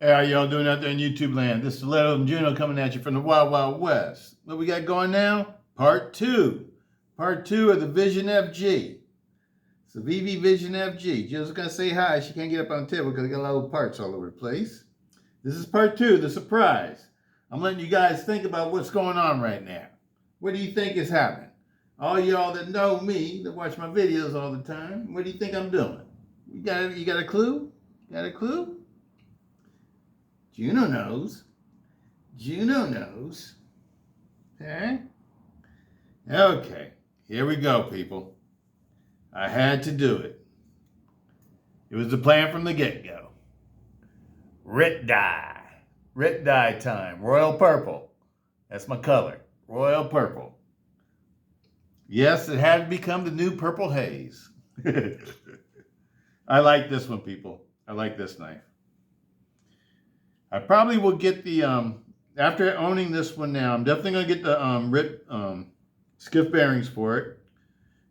Hey, how y'all doing out there in YouTube land? This is Stiletto and Juno coming at you from the Wild Wild West. What we got going now? Part 2. Part 2 of the Vision FG. CIVIVI Vision FG. Jill's going to say hi. She can't get up on the table because I got a lot of parts all over the place. This is part 2, the surprise. I'm letting you guys think about what's going on right now. What do you think is happening? All y'all that know me, that watch my videos all the time, what do you think I'm doing? You got a clue? Got a clue? Juno knows. Juno knows. Okay? Okay. Here we go, people. I had to do it. It was the plan from the get-go. Rit dye. Rit dye time. Royal purple. That's my color. Royal purple. Yes, it had to become the new purple haze. I like this one, people. I like this knife. I probably will get the, after owning this one now, I'm definitely going to get the skiff bearings for it.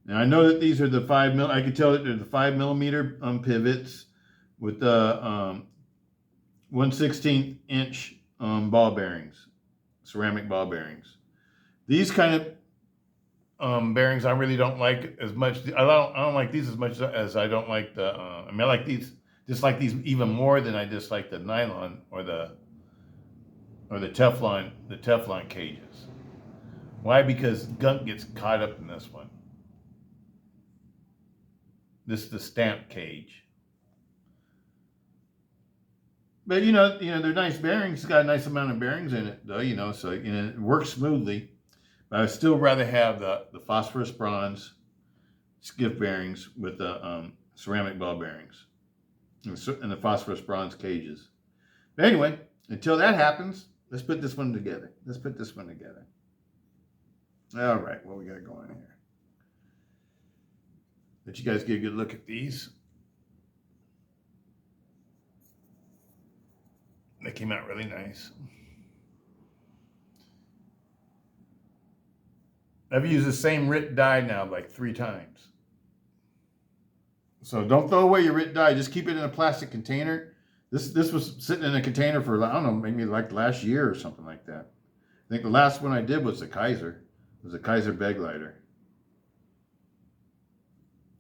Now I know that these are the 5mm, I can tell that they're the 5mm pivots with the 1/16 inch ball bearings, ceramic ball bearings. These kind of bearings I really don't like as much. I don't like these as much as I don't like the, I mean I like these, dislike these even more than I dislike the nylon or the Teflon cages. Why? Because gunk gets caught up in this one. This is the stamp cage. But they're nice bearings. It's got a nice amount of bearings in it, though, so it works smoothly. But I'd still rather have the phosphorus bronze skiff bearings with the ceramic ball bearings and the phosphorus bronze cages. But anyway, until that happens, let's put this one together. All right, what we got going here? Let you guys get a good look at these. They came out really nice. I've used the same Rit dye now like 3 times. So don't throw away your Rit dye. Just keep it in a plastic container. This was sitting in a container for, I don't know, maybe like last year or something like that. I think the last one I did was the Kaiser. It was a Kaiser Begleiter.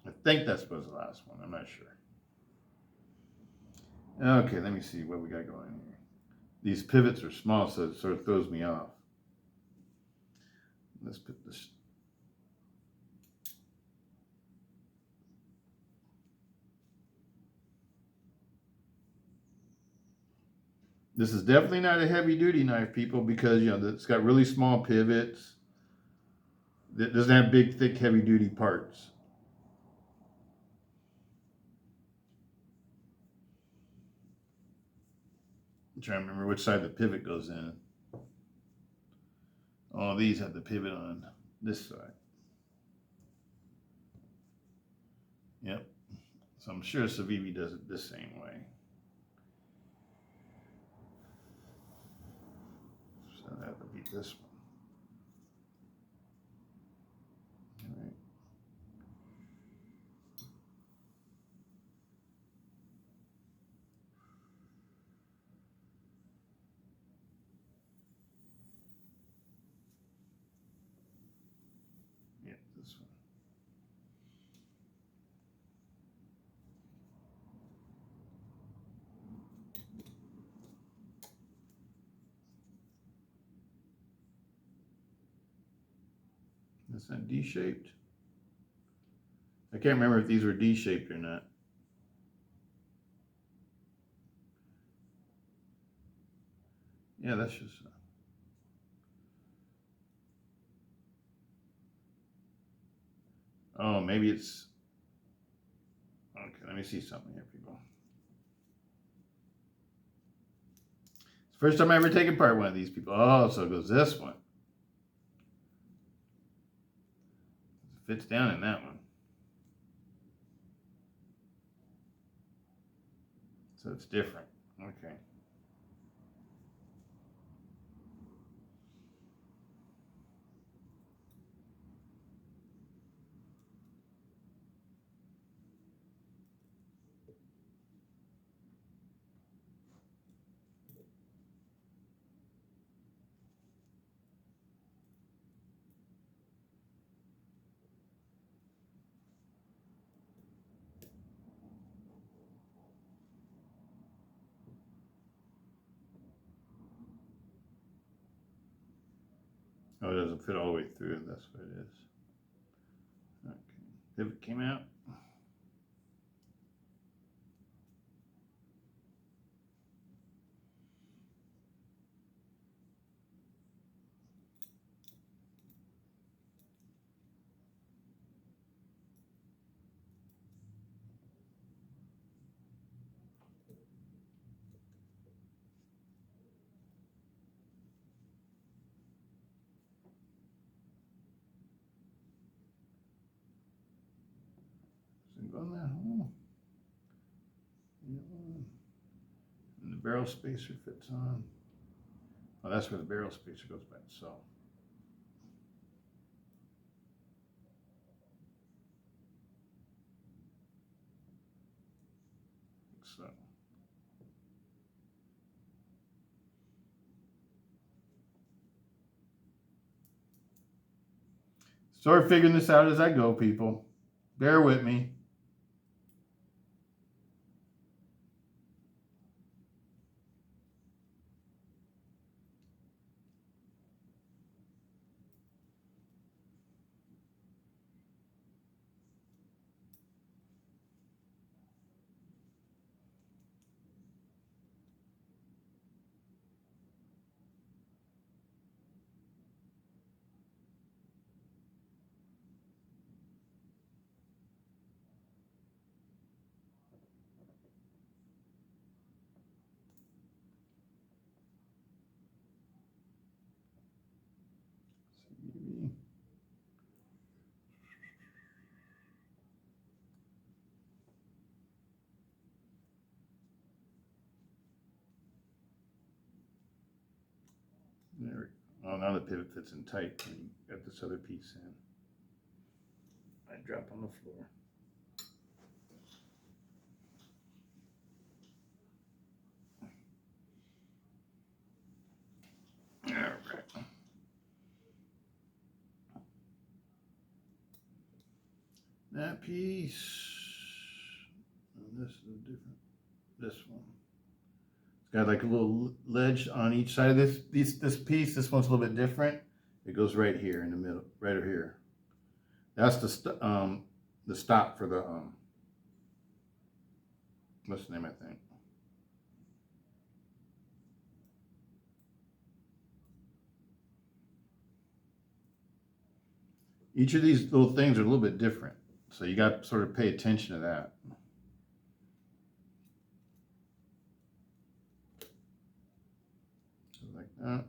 I think that was the last one. I'm not sure. Okay, let me see what we got going here. These pivots are small, so it sort of throws me off. Let's put this. This is definitely not a heavy duty knife, people, because it's got really small pivots. It doesn't have big, thick, heavy duty parts. I'm trying to remember which side the pivot goes in. All these have the pivot on this side. Yep. So I'm sure CIVIVI does it the same way. So that would be this one. All right. Yeah, this one. That's not D-shaped. I can't remember if these were D-shaped or not. Yeah, that's just. Oh, maybe it's. Okay, let me see something here, people. It's the first time I ever taken part in one of these, people. Oh, so it goes this one. It fits down in that one. So it's different. Okay. Oh, it doesn't fit all the way through. That's what it is. Okay. Pivot came out. Does it go in that hole? And the barrel spacer fits on. Oh, that's where the barrel spacer goes back. So. Start figuring this out as I go, people. Bear with me. CIVIVI. There. Oh, now the pivot fits in tight. And you got this other piece in. I drop on the floor. All right. That piece. And this is a different. This one. It's got like a little ledge on each side of this piece. This one's a little bit different. It goes right here in the middle, right over here. That's the stop for the what's the name, I think. Each of these little things are a little bit different, so you got to sort of pay attention to that. Like that.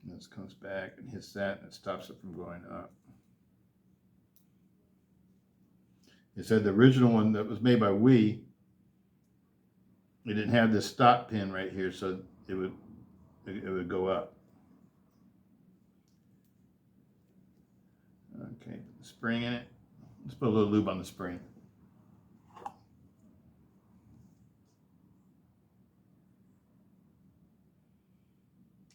And this comes back and hits that, and it stops it from going up. It said the original one that was made by We, it didn't have this stop pin right here, so it would go up. Okay, put the spring in it. Let's put a little lube on the spring.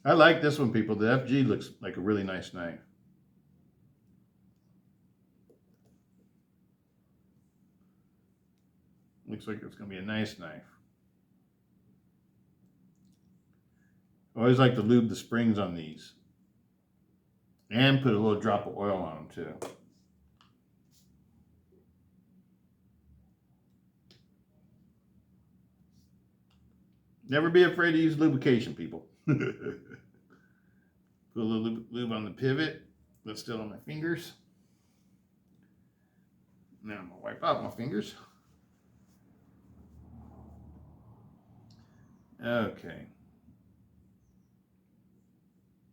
I like this one, people. The FG looks like a really nice knife. Looks like it's going to be a nice knife. I always like to lube the springs on these. And put a little drop of oil on them too. Never be afraid to use lubrication, people. Put a little lube on the pivot. That's still on my fingers. Now I'm going to wipe out my fingers. Okay.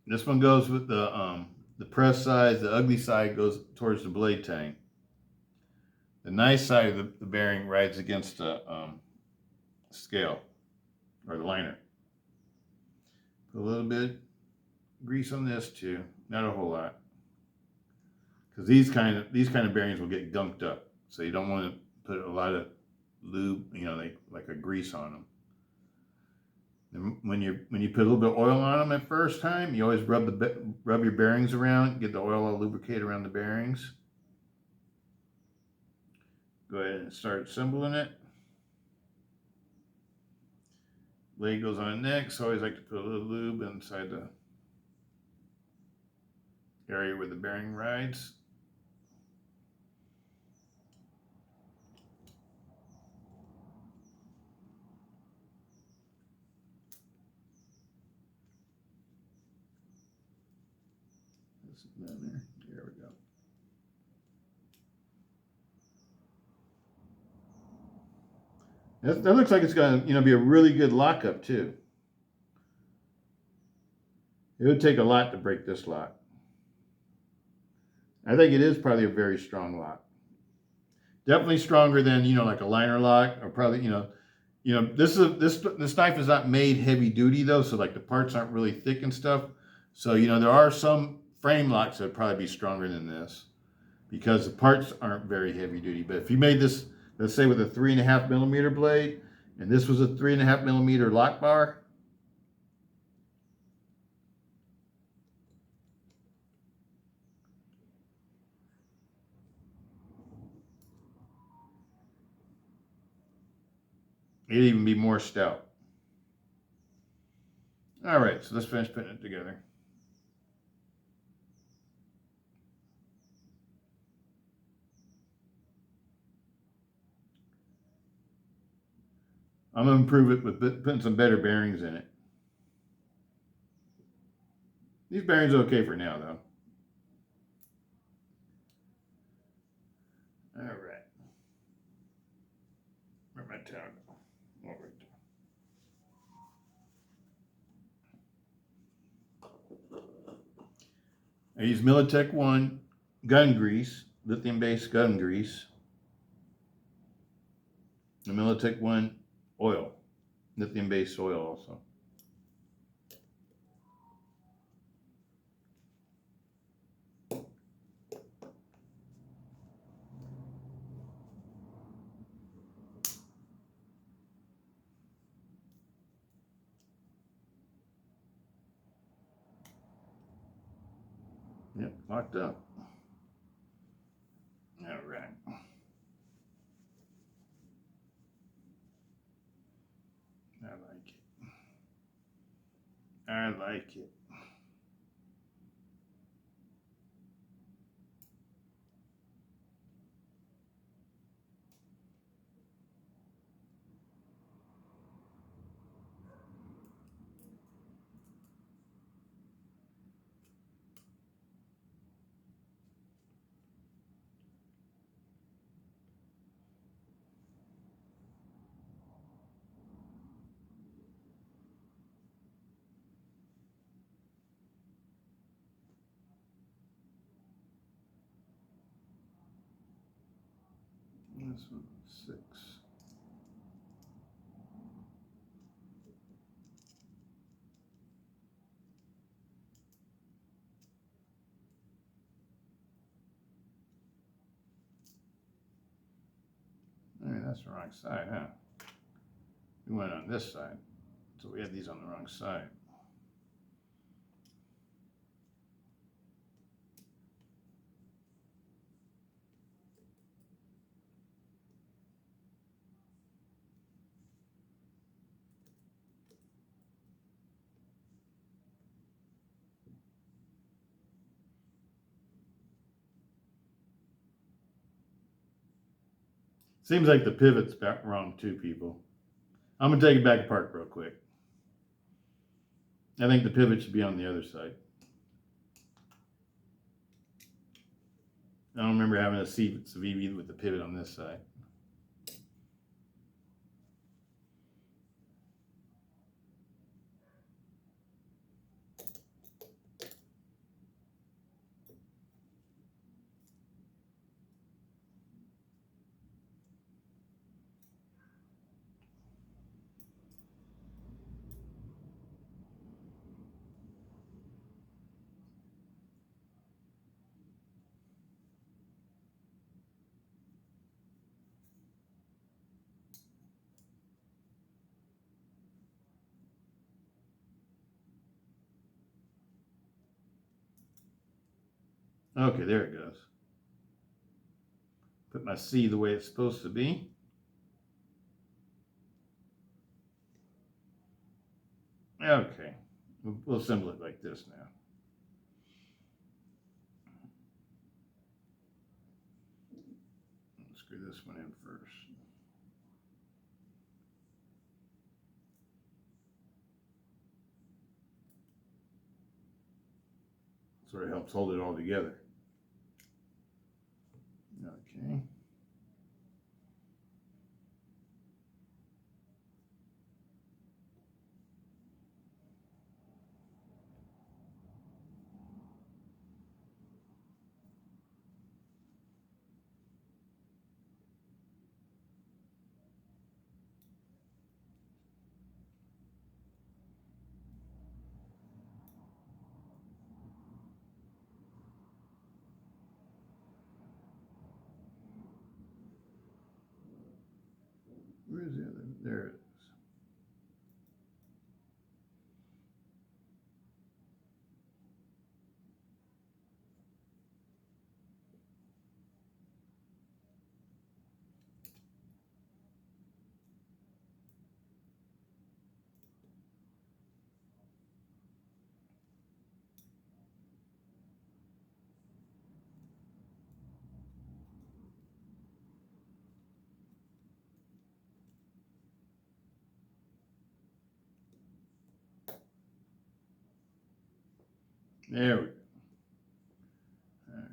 This one goes with the press side. The ugly side goes towards the blade tang. The nice side of the bearing rides against the scale or the liner. Put a little bit grease on this too, not a whole lot, because these kind of bearings will get gunked up. So you don't want to put a lot of lube, like a grease on them. And when you put a little bit of oil on them at first time, you always rub your bearings around, get the oil all lubricated around the bearings. Go ahead and start assembling it. Blade goes on next. I always like to put a little lube inside the area where the bearing rides. Down there. There we go. That looks like it's going to, be a really good lockup too. It would take a lot to break this lock. I think it is probably a very strong lock. Definitely stronger than, like a liner lock, or probably, this knife is not made heavy duty though, so like the parts aren't really thick and stuff. So, there are some frame locks that would probably be stronger than this because the parts aren't very heavy duty. But if you made this, let's say with a 3.5 millimeter blade, and this was a 3.5 millimeter lock bar, it'd even be more stout. All right, so let's finish putting it together. I'm going to improve it with putting some better bearings in it. These bearings are okay for now, though. All right. Where'd my towel go? Oh, right there. I use Militech 1 gun grease, lithium-based gun grease. The Militech 1 oil, lithium-based oil also. Yep, locked up. All right. I like it. I like it. This one's 6. All right, that's the wrong side, huh? We went on this side, so we had these on the wrong side. Seems like the pivot's wrong too, people. I'm gonna take it back apart real quick. I think the pivot should be on the other side. I don't remember having a CIVIVI with the pivot on this side. Okay, there it goes. Put my C the way it's supposed to be. Okay, we'll assemble it like this now. Let's screw this one in first. Sort of helps hold it all together. Okay. Where's the other? There it is. There we go. Okay.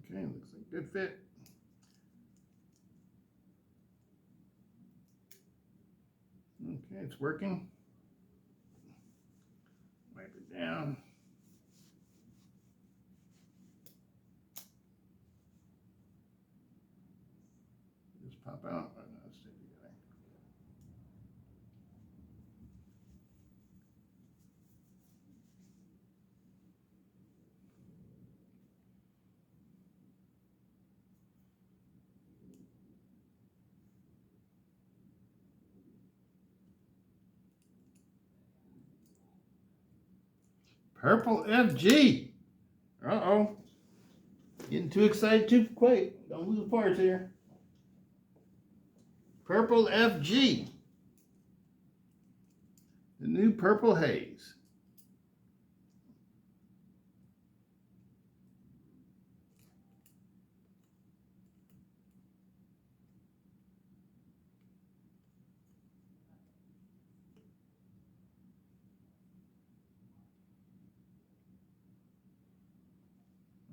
Okay, looks like a good fit. Okay, it's working. Wipe it down. Just pop out. Oh, no, stay together. Purple FG. Uh-oh. Getting too excited too quick. Don't lose the parts here. Purple FG. The new Purple Haze.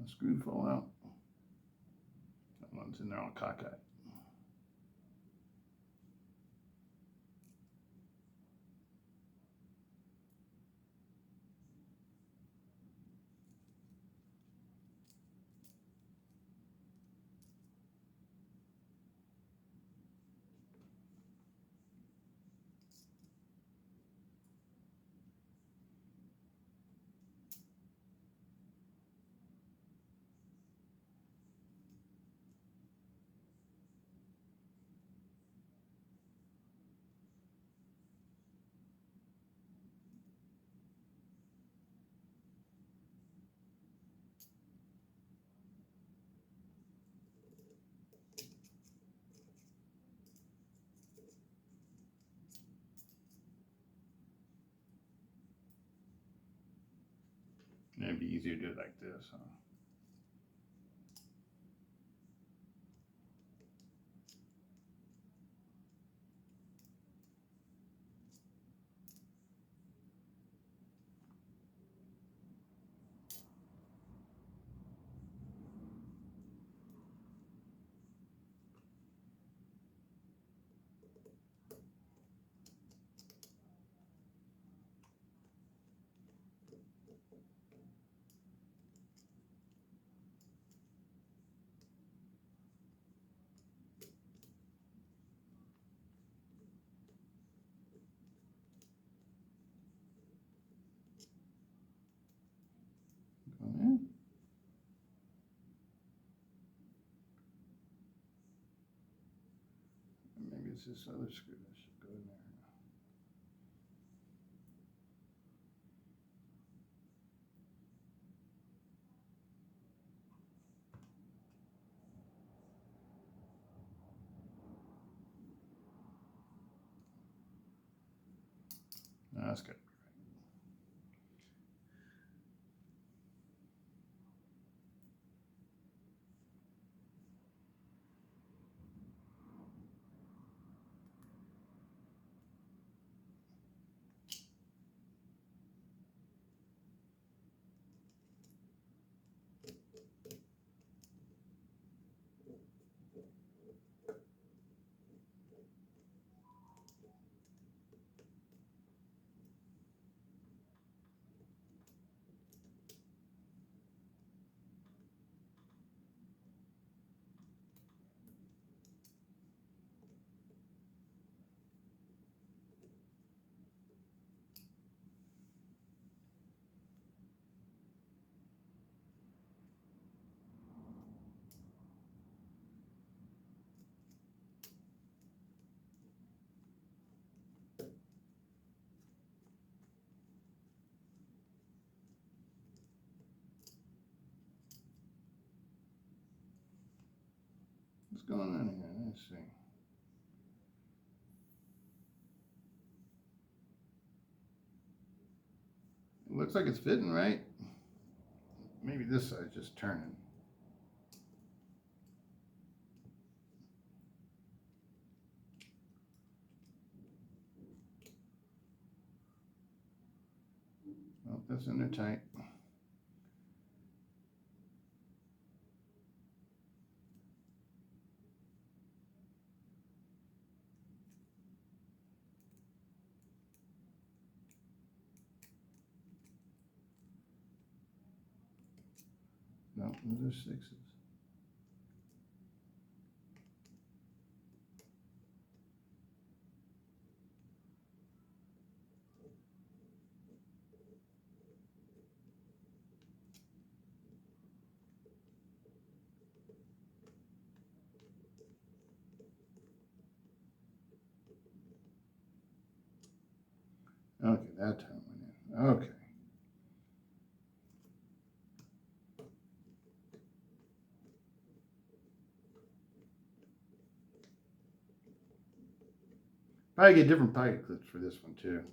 The screw fall out. That one's in there all cockeyed. It'd be easier to do it like this, huh? is this other screw that should go in there? No, that's good. What's going on here? Let's see. It looks like it's fitting, right? Maybe this side's just turning. Oh, that's in there tight. No, those are sixes. Okay, that time went in. Okay. Probably get different pocket clips for this one too.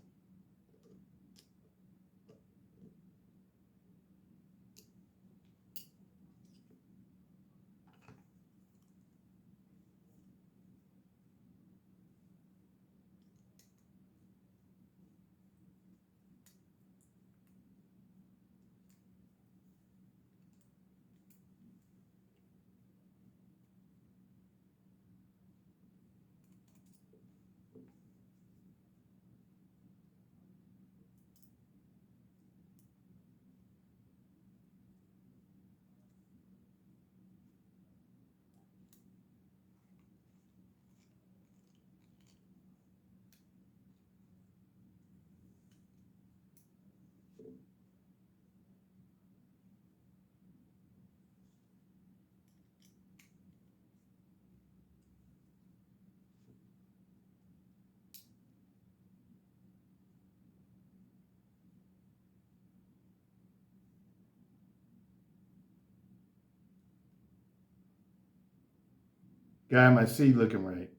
Got my seat looking right.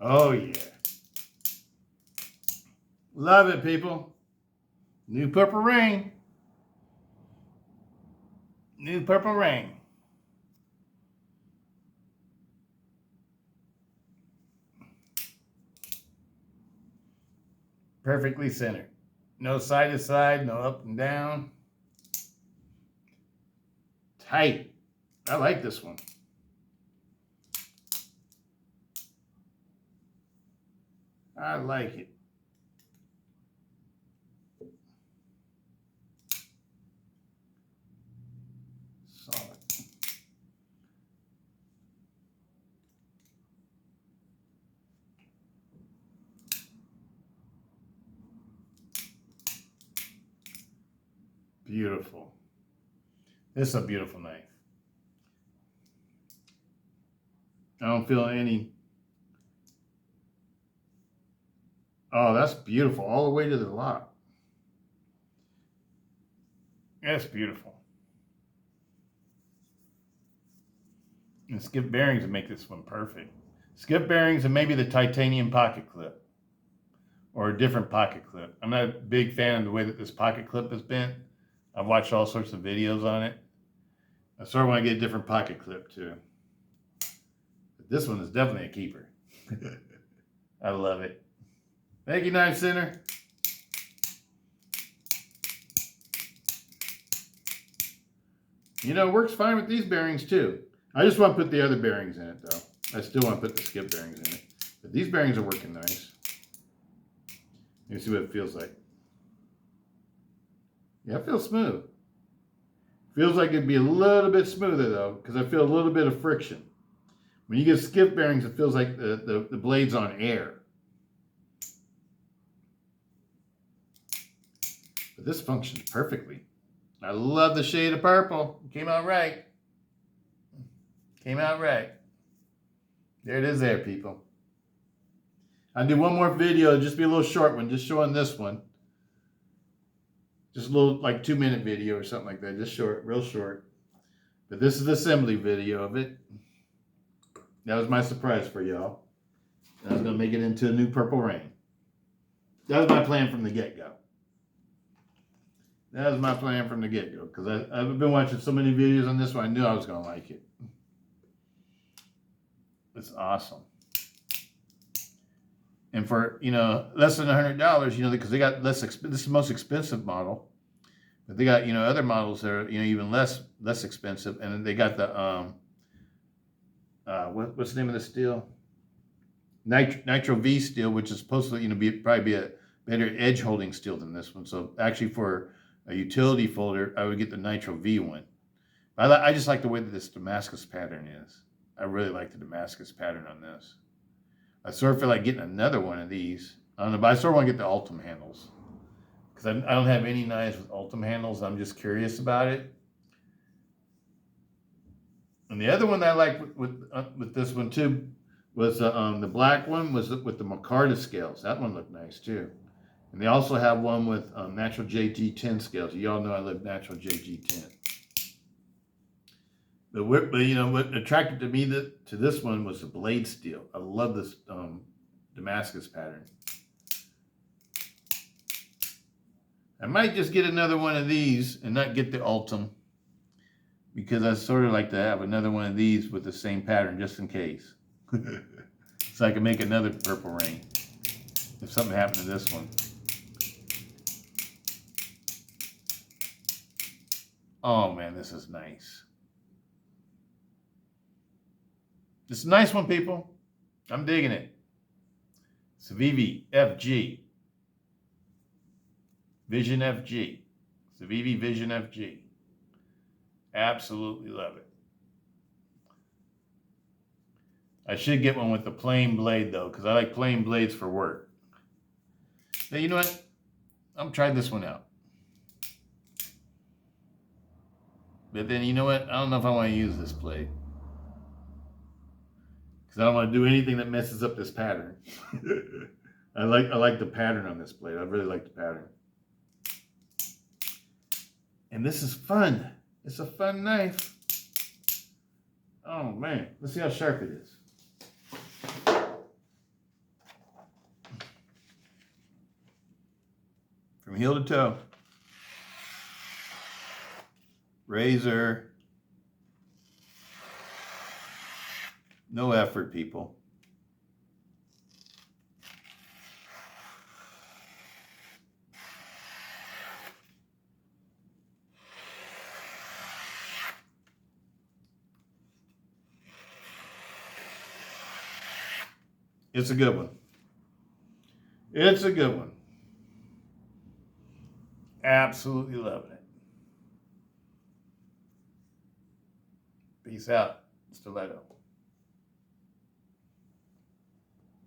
Oh yeah. Love it, people. New purple rain. New purple rain. Perfectly centered. No side to side, no up and down. Tight. I like this one. I like it. Solid. Beautiful. This is a beautiful knife. I don't feel any. Oh, that's beautiful. All the way to the lock. That's beautiful. And skip bearings would make this one perfect. Skip bearings and maybe the titanium pocket clip. Or a different pocket clip. I'm not a big fan of the way that this pocket clip is bent. I've watched all sorts of videos on it. I sort of want to get a different pocket clip too. But this one is definitely a keeper. I love it. Thank you, Knife Center. You know, it works fine with these bearings too. I just want to put the other bearings in it though. I still want to put the skip bearings in it. But these bearings are working nice. Let me see what it feels like. Yeah, it feels smooth. Feels like it'd be a little bit smoother though, because I feel a little bit of friction. When you get skip bearings, it feels like the blade's on air. But this functions perfectly. I love the shade of purple. It came out right. Came out right. There it is there, people. I'll do one more video, just be a little short one, just showing this one. Just a little, like 2-minute video or something like that. Just short, real short. But this is the assembly video of it. That was my surprise for y'all. I was going to make it into a new Purple Rain. That was my plan from the get-go. That was my plan from the get-go. Because I've been watching so many videos on this one, I knew I was going to like it. It's awesome. And for, you know, less than $100, you know, because they got less, this is the most expensive model. But they got, you know, other models that are, you know, even less expensive. And then they got the, what's the name of the steel? Nitro V steel, which is supposed to, you know, probably be a better edge holding steel than this one. So actually for a utility folder, I would get the Nitro V one. I just like the way that this Damascus pattern is. I really like the Damascus pattern on this. I sort of feel like getting another one of these. I don't know, but I sort of want to get the Ultim handles. Because I don't have any knives with Ultim handles. I'm just curious about it. And the other one that I like with this one too was the black one was with the Micarta scales. That one looked nice too. And they also have one with natural JG10 scales. You all know I love natural JG10. But you know what attracted to me to this one was the blade steel. I love this Damascus pattern. I might just get another one of these and not get the Ultim, because I sort of like to have another one of these with the same pattern just in case. So I can make another Purple Rain if something happened to this one. Oh man, this is nice. It's a nice one, people. I'm digging it. CIVIVI FG. Vision FG. CIVIVI Vision FG. Absolutely love it. I should get one with the plain blade though, because I like plain blades for work. Now, you know what? I'm trying this one out. But then, you know what? I don't know if I want to use this blade. Because I don't want to do anything that messes up this pattern. I like the pattern on this blade. I really like the pattern. And this is fun. It's a fun knife. Oh man, let's see how sharp it is. From heel to toe. Razor. No effort, people. It's a good one. It's a good one. Absolutely loving it. Peace out, Stiletto.